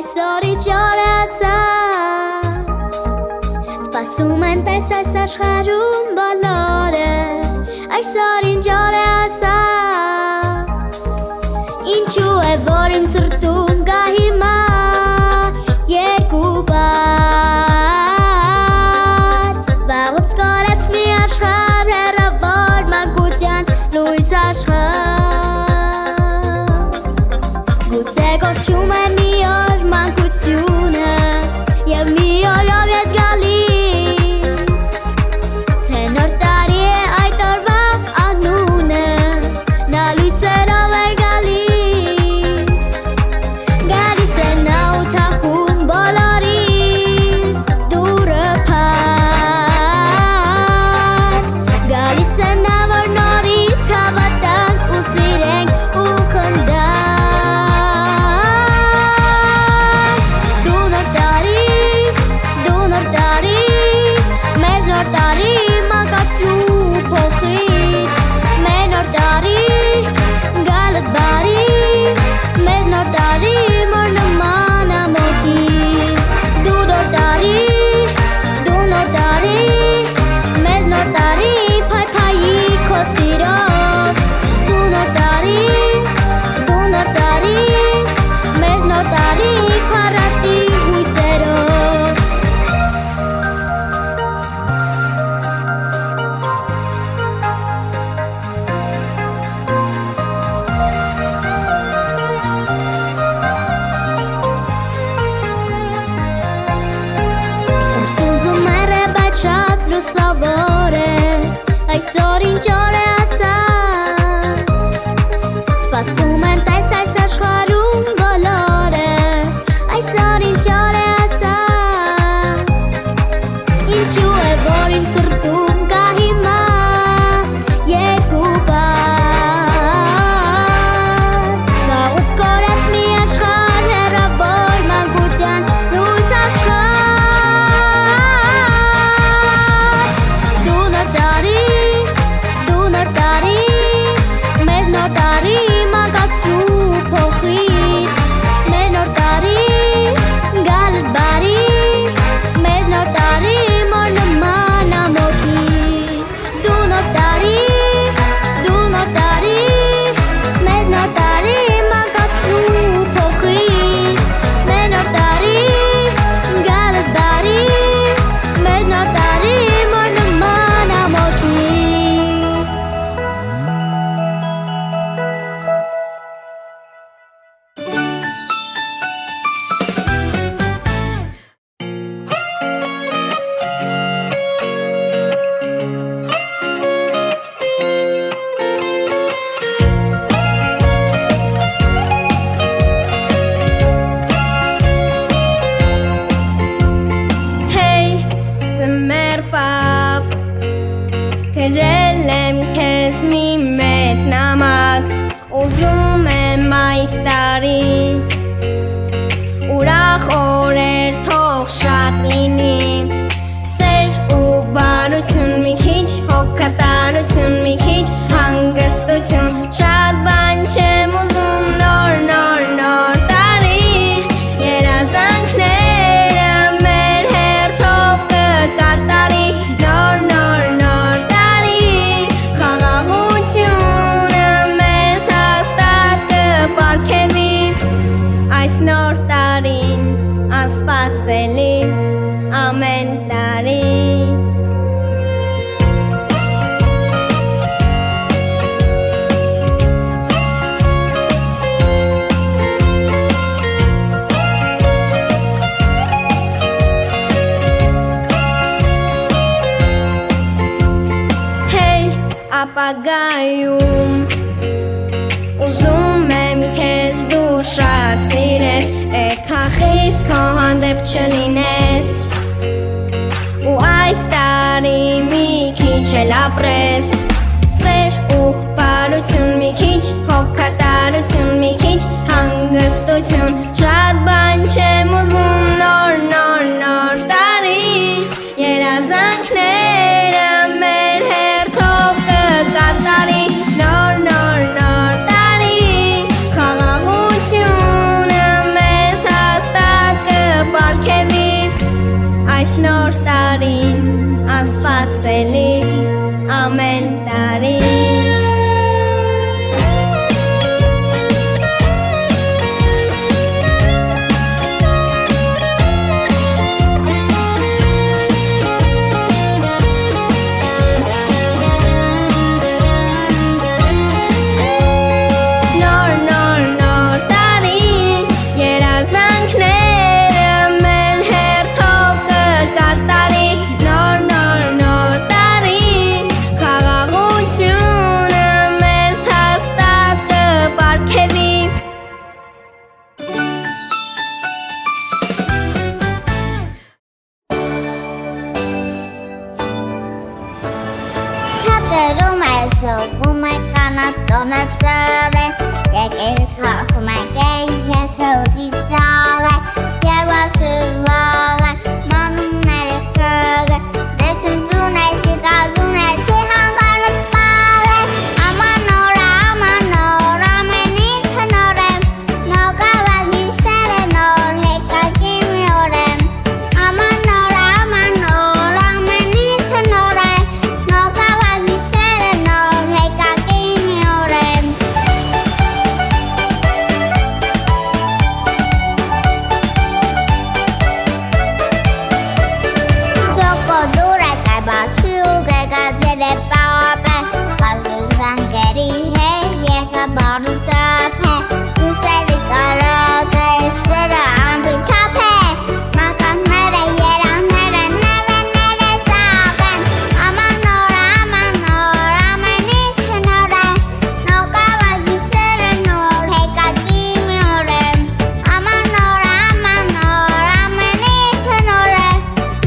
Այսօր իջորը ասա Սպասում են տես այս աշխարհում բոլորը Այսօր իջորը ասա Ինչու է որ իմ սրտում գա հիմա երկու բար Վաղուց կորած մի աշխարհ հեռավոր մանկության լույս աշխարհ Գուցե կորչում է մի օր մանկությունը Եվ մի օրով ետ գալիս Թե նոր տարի է այդ օրվա անունը Նա լույսերով է գալիս Գալիս է նա ու թափում բոլորիս դուրը փար Գալիս է նա որ նորից հավատանք ու սիրենք ու խնդանք Դու նոր տարի, մեզ նոր տարի մանկացու փոխիր Մեր նոր տարի, գալդ բարի, մեզ նոր տարի մոր նման ամոթի Դու նոր տարի, մեզ նոր տարի փայփայի քո սիրով Դու նոր տարի, մեզ նոր տարի փառատի հույսերով Սունձում է բայց շատ լուսավոր է Այսօր ինչ օր է ասա Սպասում են տես այս աշխարհում բոլորը Այսօր ինչ օր է ասա Ինչու է որ իմ սրտում կա հիմա երկու բար Վաղուց կորած մի աշխարհ հեռավոր մանկության լույս աշխարհ Դու նոր տարի, մեզ նոր տարի մանկացու փոխիր Մեր նոր տարի, գալդ բարի, մեզ նոր տարի մոր նման ամոթի Դու նոր տարի, մեզ նոր տարի մանկացու փոխիր Մեր նոր տարի, գալդ բարի, մեզ նոր տարի մոր նման ամոթի Hey, ծմեր պապ Գրել եմ քեզ մի մեծ նամակ Ուզում եմ այս տարի Ուրախ օրեր թող շատ լինի Սեր ու բարություն մի քիչ Հոգատարություն մի քիչ Հանգստություն Շատ բան չեմ ուզում Նոր տարի Երազանքները մեր հերթով կկատարի Նոր տարի Խաղաղությունը մեզ հաստատ կպարգևի Այս նոր տարին անսպասելի ամեն տարի ապագայում Ուզում եմ քեզ դու շատ սիրես Էքախիստ քո հանդեպ չլինես Ու այս տարի մի քիչ էլ ապրես Սեր ու բարություն մի քիչ Հոգատարություն մի քիչ Հանգստություն Շատ բան չեմ ուզում Նոր տարի Երազանքները մեր հերթով կկատարի Նոր տարի Խաղաղությունը մեզ հաստատ Donatare, Jacket car for my day, Yakoti Zale, Yavasuvale, Monumere Kraga, Listen to nice, you got to nice, you hang on a pale. Amanora, Manitanore, no Gavagi Serenor, Heka Gimiorem. Amanora, Manitanore, no Gavagi Serenor, Heka Gimiorem. Soko dura kai ba suga ga zere power bank. Kasu sangeri hey ye ka baru sape. Tu sari karo ke sera ambi chape. Maka mere ye ram mere nere saben. Amanora, Manitanore, no Gavagi Serenor, Heka Gimiorem. Amanora, Manitanore,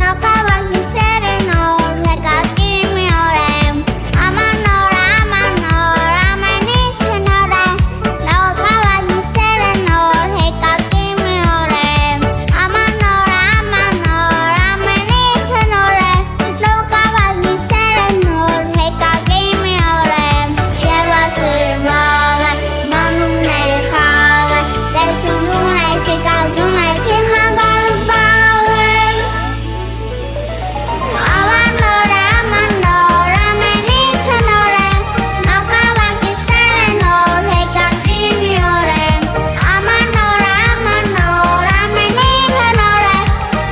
no Gavagi Serenor, Heka Gimiorem. Amanora, Manitanore, no Gavagi Serenor, Heka Gimiorem. Amanora, Manitanore, no Gavagi Serenor, Heka Gimiorem. Yavasuvale, Monumere Kraga, Desununai, Sikazunai, Chihangarubale. Amanora, Manitanore, no Gavagi Serenor, Heka Gimiorem. Amanora, Manitanore,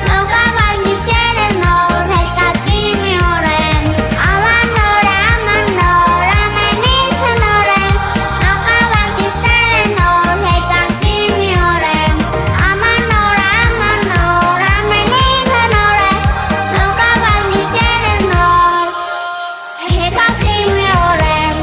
no Gavagi Serenor, Heka Gimiorem. Amanora, Manitanore, no Gavagi Serenor, Heka Gimiorem. Amanora, Manitanore, no Gavagi Serenor, Heka Gimiorem.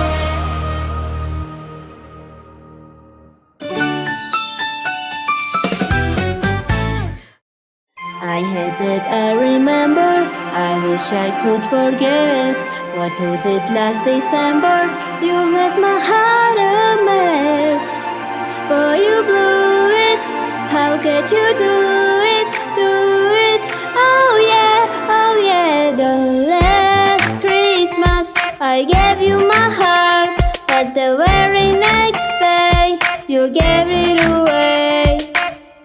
I hate that I remember. I wish I could forget what you did last December. You left my heart a mess. Boy, you blew it. How could you do it? Oh yeah. The last Christmas I gave you my heart, but the very next day you gave it away.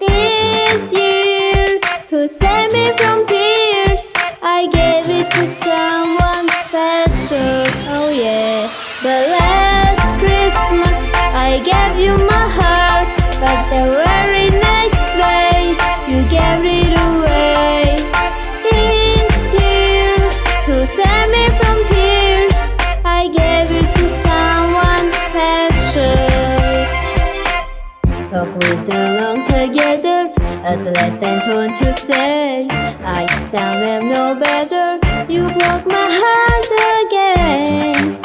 This year, to save me from tears, I gave it to someone special. Oh yeah. The last Christmas I gave you my heart, but the very next day you gave it away. This year, to save me from tears, I gave it to someone special. Talk with along together. At the last dance, won't you say I sound them no better? You broke my heart again.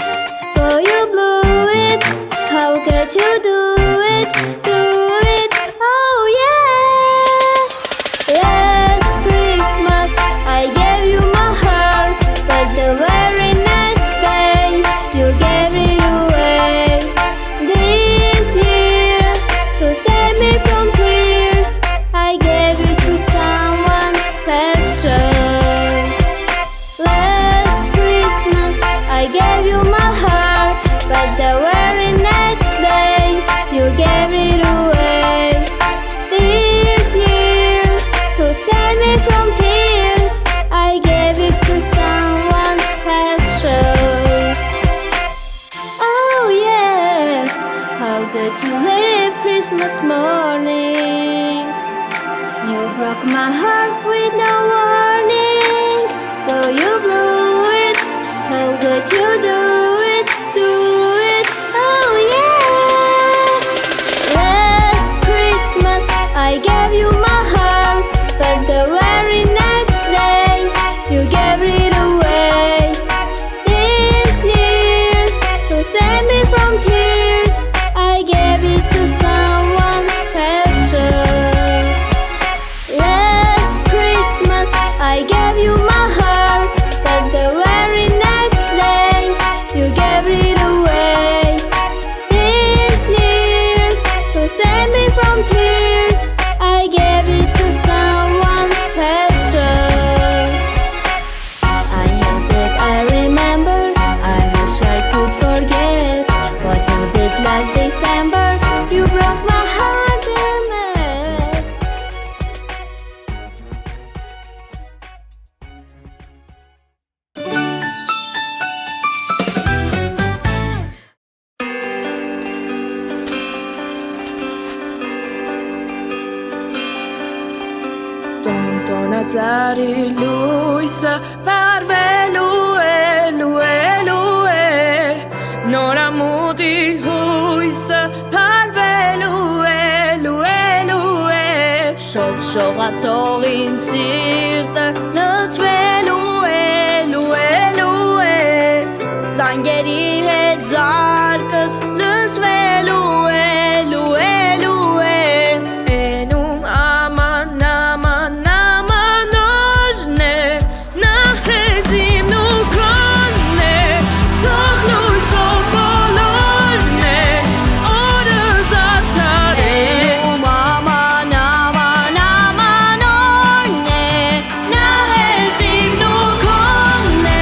Oh, you blew it. How could you do it? Oh yeah. Last Christmas I gave you my heart, but the very next day you gave it away. This year, to save me from tears, I gave it to someone special. Last Christmas I gave you my heart, but the very next day you gave it away. This year, to save me from tears, I gave it to someone special. Oh yeah, how could you leave Christmas morning? You broke my heart with no warning. Though you blew it, how could you do it? Oh yeah. Last Christmas I gave you my heart, but the very next day you gave it away. This year, to save me from tears, I gave it to someone special. Last Christmas Մեծարի լույսը վարվելու է Նորամուտի հույսը փարվելու է Շողացող իմ սիրտը լցվելու է Զանգերի հետ զարկս լցվելու է Էնում աման օժն է Նա հետ իմն ու քոնն է Թող լույսով բոլորն է Օրս արդար է Էնում աման օրն է Նա հետ իմն ու քոնն է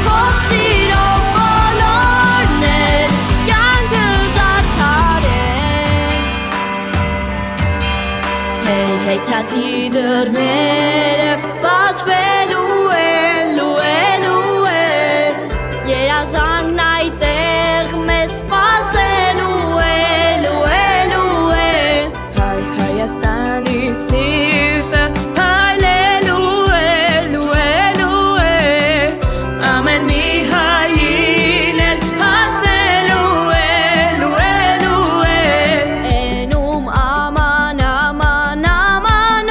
Քով սիրով բոլորն է Կյանքս արդար է Հեքիաթի դռները բացվելու է Երազանքն այդտեղ մեզ սպասելու է Հայաստանի սիրտը փայլելու է Ամեն մի հային էլ հասնելու է Էնում աման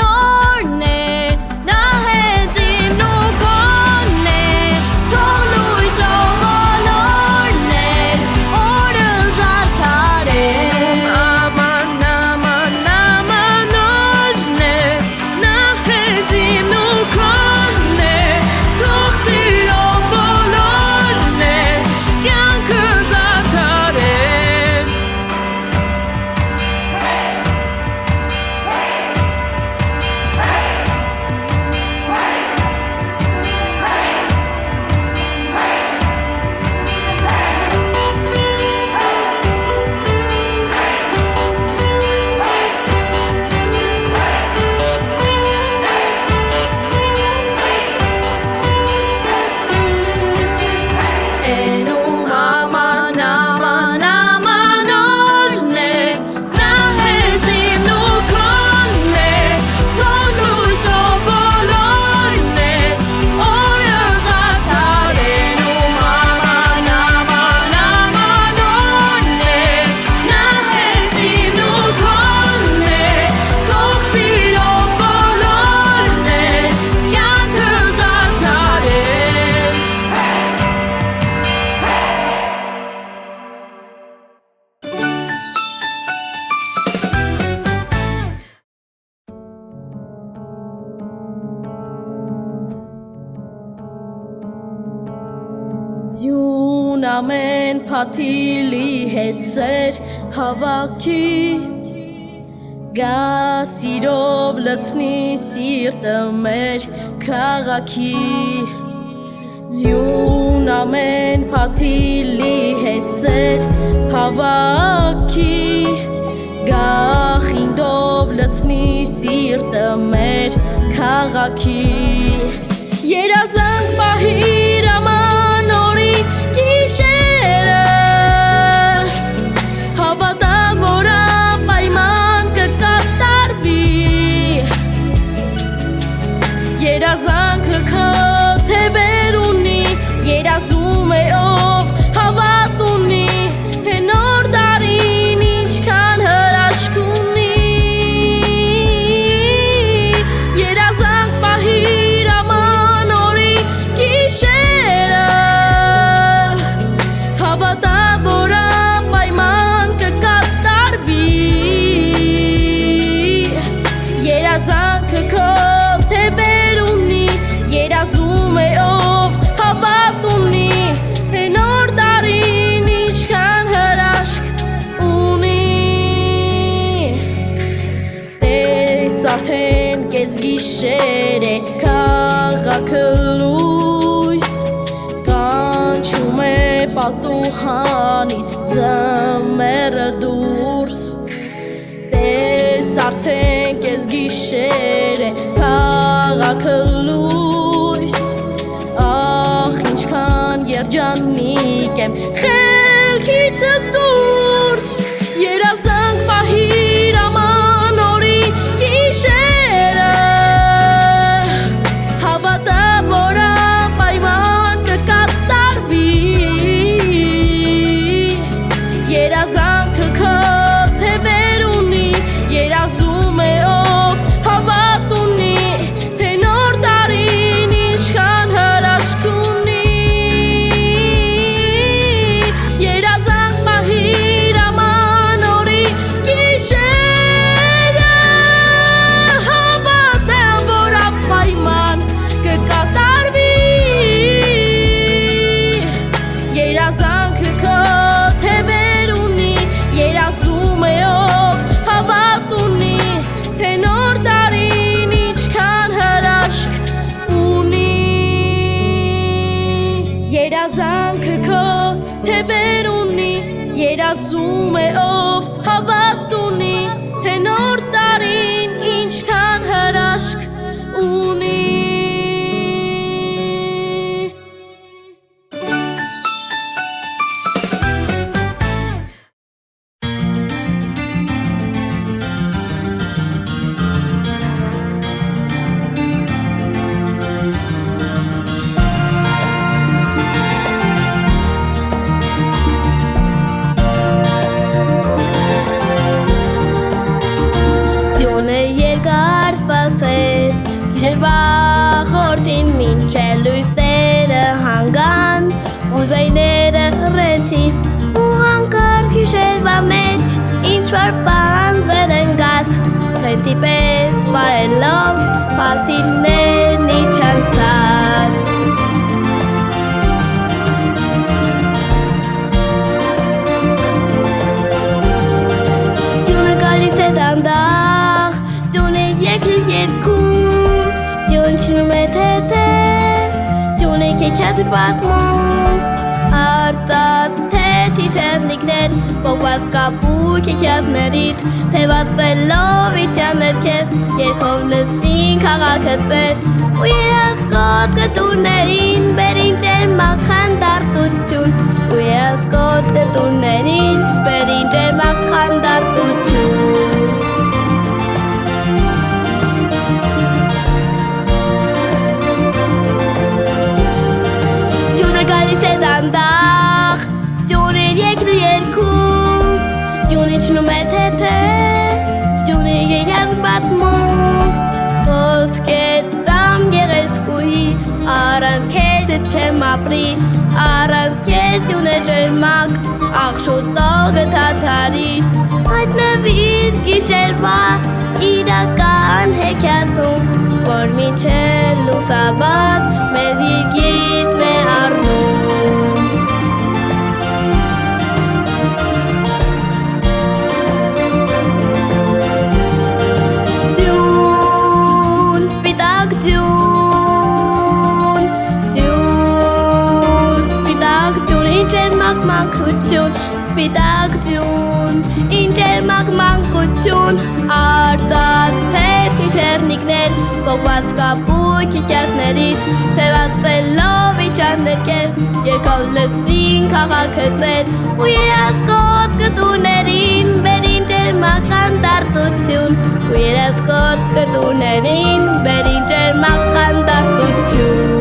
օրն է Նա հետ իմն ու քոնն է Թող լույսով բոլորն է Օրս արդար է Աման օժն է Նա հետ իմն ու քոնն է Թող սիրով բոլորն է Կյանքս արդար է Էնում աման օրն է Նա հետ իմն ու քոնն է Թող լույսով բոլորն է Օրս արդար Էնում աման օրն է Նա հետ իմն ու քոնն է Թող սիրով բոլորն է Կյանքս արդար է Ձյուն ամեն փաթիլի հետ սեր հավաքի Գա սիրով լցնի սիրտը մեր քաղաքի Ձյուն ամեն փաթիլի հետ սեր հավաքի Գա խինդով լցնի սիրտը մեր քաղաքի Երազանք պահիր աման օրի գիշերը Հավատամ որ պայման կկատարվի Երազանքը քո թևեր ունի Երազում է ով հավատ ունի Թե նոր տարին ինչքան հրաշք ունի Երազանք պահիր աման օրի գիշերը Հավատա որ պայման կկատարվի Երազանքը քո թևեր ունի Երազում է ով հավատ ունի Թե նոր տարին ինչքան հրաշք ունի Տես արդեն կես գիշեր է քաղաքը լույս Կանչում է պատուհանից ձմեռը դուրս Տես արդեն կես գիշեր է քաղաքը լույս Ախ ինչքան երջանիկ եմ խելքիցս դուրս Երազանք պահիր աման օրի գիշերը ասում է ով հավատ ունի, թե նոր տարին ինչքան հրաշք ունի։ Ձյունը երկար սպասեց, գիշերվա խորթին մինչև լույսերը հանգան, ու զայները հռեցին, ու հանկարծ գիշերվա մեջ ինչ-որ բան զրնգաց, խենթի պես վարելով փաթիլներն իջանցած։ Ձյունը գալիս է դանդաղ, ձյունը եկել երկում, ձյուն շնում է թեթե, ձյուն է կեքյատուր պատմում, արտատեթի թերնիկներ, բողված կապու կեքյատներից, թևածելով իջան ներքև, երկով լսվին քաղաքը ծեր, ու երասկոտ կտուրներին բերին ջերմակ խանդարտություն, ու երասկոտ կտուրներին բերին ջերմակ խանդարտություն։ Ձյունը գալիս է դանդաղ, ձյունը եկել երկում, ձյունը իջնում է թեթե, ձյունը եկած պատմում, ոսկե ծամ գեղեցկուհի, առանց քեզ չեմ ապրի, առանց քեզ ձյունը ջերմակ, աղ շուտով կդադարի, հայտնվիր գիշերվա իրական հեքիաթում, որ մինչև լուսաբաց մեզ երկիր է առնում։ Ձյուն, սպիտակ ձյուն, ձյուն, սպիտակ ձյուն, ինչ ջերմակ մանկություն, սպիտակ ձյուն, ինչ ջերմակ մանկություն, արտատեթի թերնիկներ, բողված կապույտ կեքյատներից, թևածելով իջան ներքև, երկով լսվին քաղաքը ծեր, ու երասկոտ կտուրներին բերին ջերմակ խանդարտություն, ու երասկոտ կտուրներին բերին ջերմակ խանդարտություն։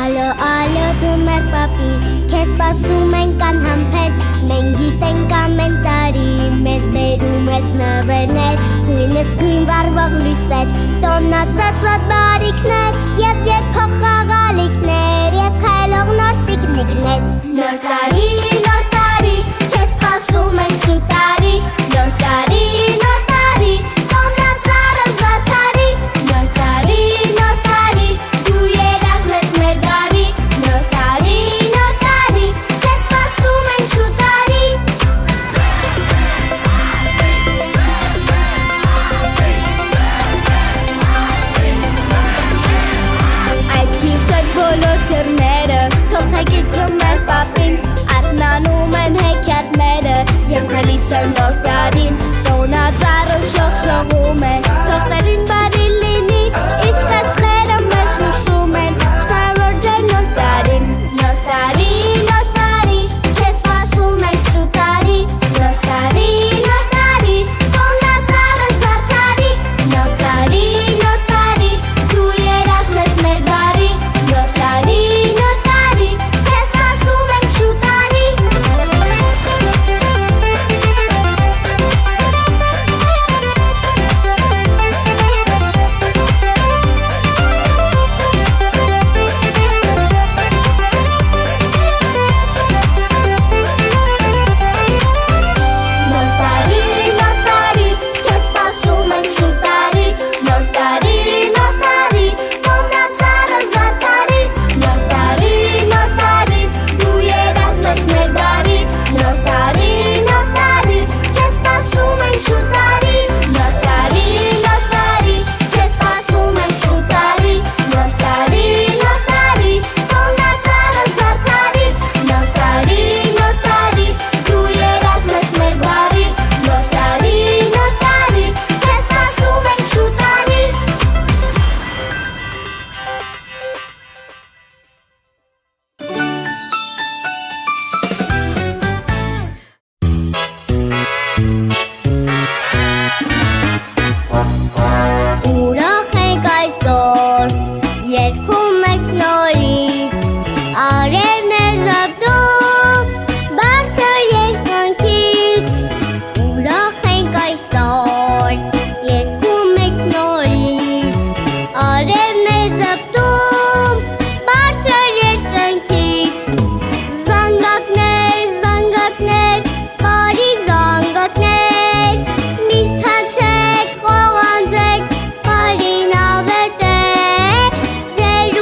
Ալո, ալո, ձում է պապի, քեզ սպասում ենք անհամբեր, մենք գիտենք ամեն տարի, մեզ բերում ես նվերներ, գույնս գույն վառվող լույսեր, տոնածած շատ բարիքներ, և երգող խաղալիքներ, և քայլող նոր տիկնիկներ։ Նոր տարի, քեզ սպասում ենք շուտ տարի, նոր տարի, տոնածառը զարդարի, նոր տարի, դու երազմ ես մեր բարի, նոր տարի, քեզ սպասում ենք շուտ տարի։ Այս գիշեր բոլոր դռները թող թակիցում մեր պապին, արթնանում են հեքիաթները և գալիս է նոր տարին, տոնածառը շողշողում է, թողներին բարի լինի, իսկ աստղերը մեզ հուշում են, ստարվորդ է նոր տարին։ Նոր տարի, քեզ սպասում ենք շուտ տարի, նոր տարի, տոնածառը զարդարի, նոր տարի, դու երազմ ես մեր բարի, նոր տարի, քեզ սպասում ենք շուտ տարի։ Նոր տարի, քեզ սպասում ենք շուտ տարի, նոր տարի, տոնածառը զարդարի, նոր տարի, դու երազմ ես մեր բարի, նոր տարի, քեզ սպասում ենք շուտ տարի, նոր տարի, քեզ սպասում ենք շուտ տարի, նոր տարի, տոնածառը զարդարի, նոր տարի, դու երազմ ես մեր բարի, նոր տարի, քեզ սպասում ենք շուտ տարի։ Ուրախ ենք այսօր, երգում ենք նորից, արևն է ժպտում, բարձր երկնքից։ Ուրախ ենք այսօր, երգում ենք նորից, արևն է ժպտում, բարձր երկնքից։ Զանգակներ, բարի զանգակներ, միշտ հաչեք, խողանջեք, բարին ավետ է, ձեր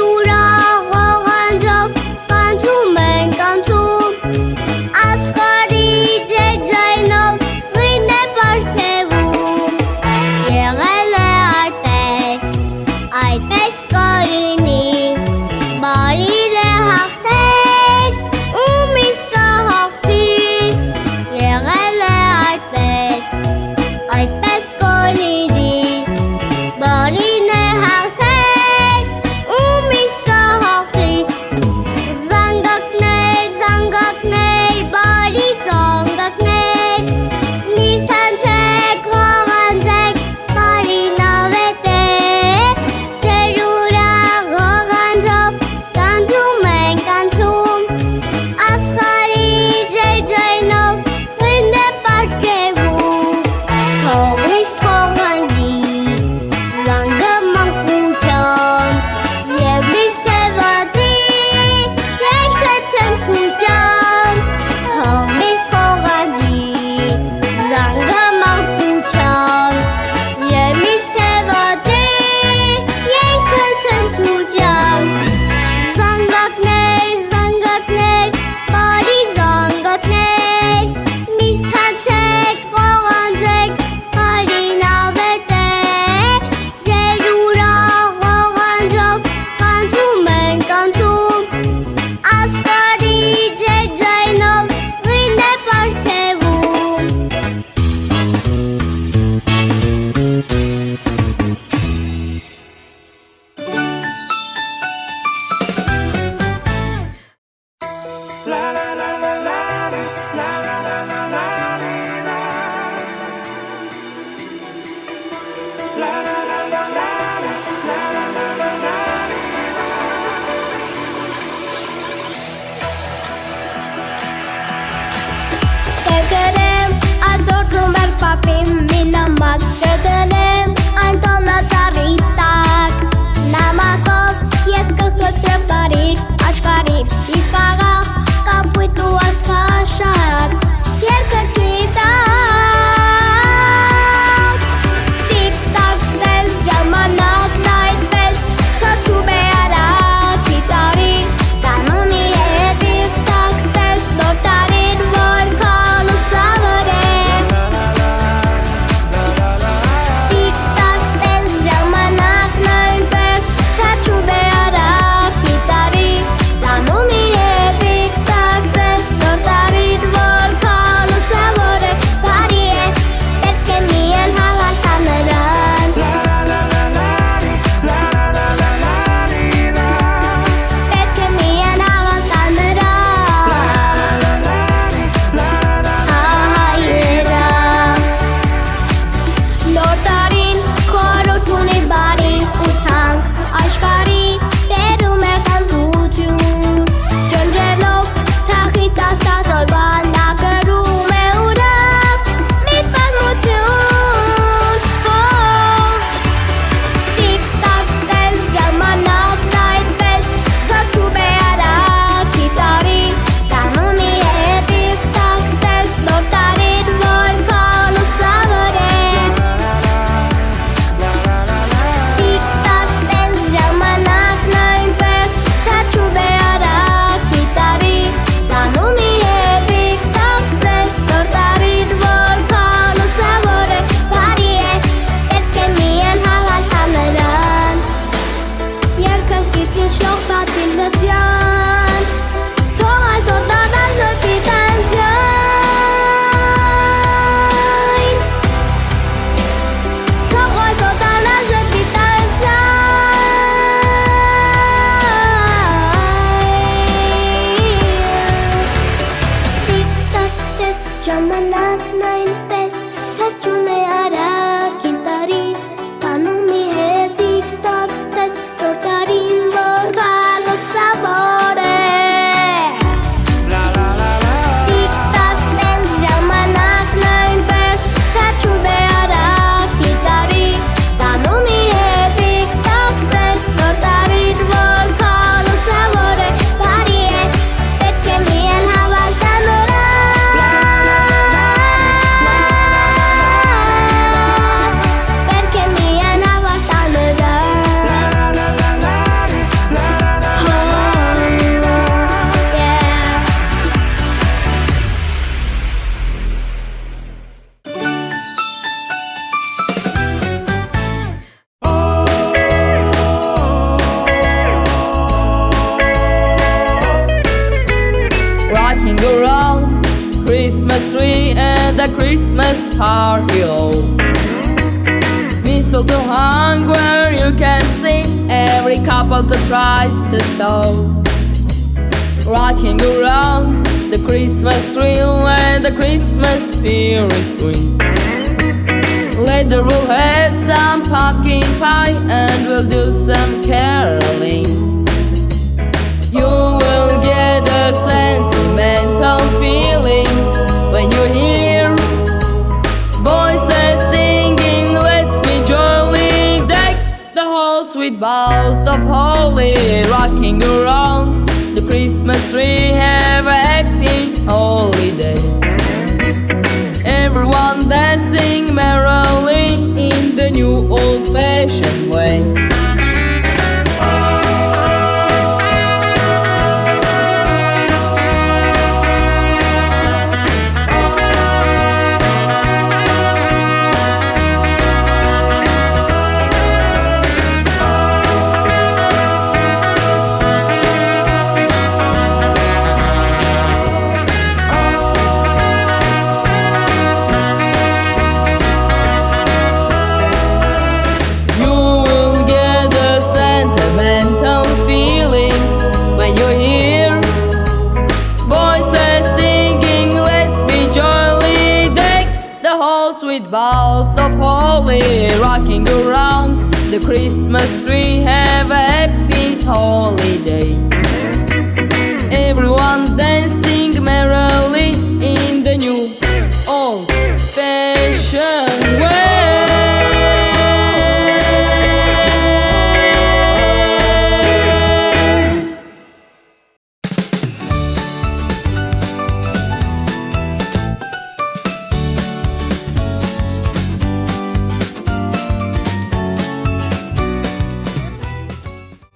կդնեմ այն տոնածառի տակ Նամակով ես կխտրեմ բարիք աշխարհին Իր խաղաղ կապույտ ու աստղաշար Երկը գիտակ Տիկ-տակ տես ժամանակն այդպես Թրջում է արագ գիտարի Տանում է տիկ-տակ տես նոր տարին Որքան ուսավոր է Տիկ-տակ տես ժամանակն այնպես Թրջում է արագ գիտարի Տանում է տիկ-տակ տես նոր տարին Որքան ուսավոր է բարի է Պետք է միայն հավատալ նրան Պետք է միայն հավատալ նրան Ահա երա Նոր տարին խորհուրդ ունի բարի ու թանկ Աշխարհի բերում է կանդություն Ջնջելով թախի տասնած օրվա Նա կրում է ուրախ մի պատմություն Տիկ-տակ տես ժամանակն այդպես Թրջում է արագ գիտարի Տանում է տիկ-տակ տես նոր տարին Որքան ուսավոր է Տիկ-տակ տես ժամանակն այնպես Թրջում է արագ գիտարի Տանում է տիկ-տակ տես նոր տարին Որքան ուսավոր է բարի է Պետք է միայն հավատալ նրան Երկն գիտին շող պատին լծյան Թող այսօր դառնա ժպիտան ձայն Թող այսօր դառնա ժպիտան ձայն Տիկ-տակ տես ժամանակն այնպես Թրջում է արագ գիտարի Տանում է տիկ-տակ տես նոր տարին Որքան ուսավոր է Տիկ-տակ տես ժամանակն այնպես Թրջում է արագ գիտարի Տանում է տիկ-տակ տես նոր տարին Որքան ուսավոր է բարի է Պետք է միայն հավատալ նրան Պետք է միայն հավատալ նրան Rocking around Christmas tree at the Christmas party oh. Mistletoe hung where you can see every couple that tries to stall Rocking around the Christmas tree where the Christmas spirit queen Later we'll have some pumpkin pie and we'll do some caroling You will get a sentimental feeling when you hear voices singing, let's be jolly, deck the halls with boughs of holly, rocking around the Christmas tree, have a happy holiday. Everyone dancing merrily in the new old-fashioned way. With boughs of holly, rocking around the Christmas tree, have a happy holiday.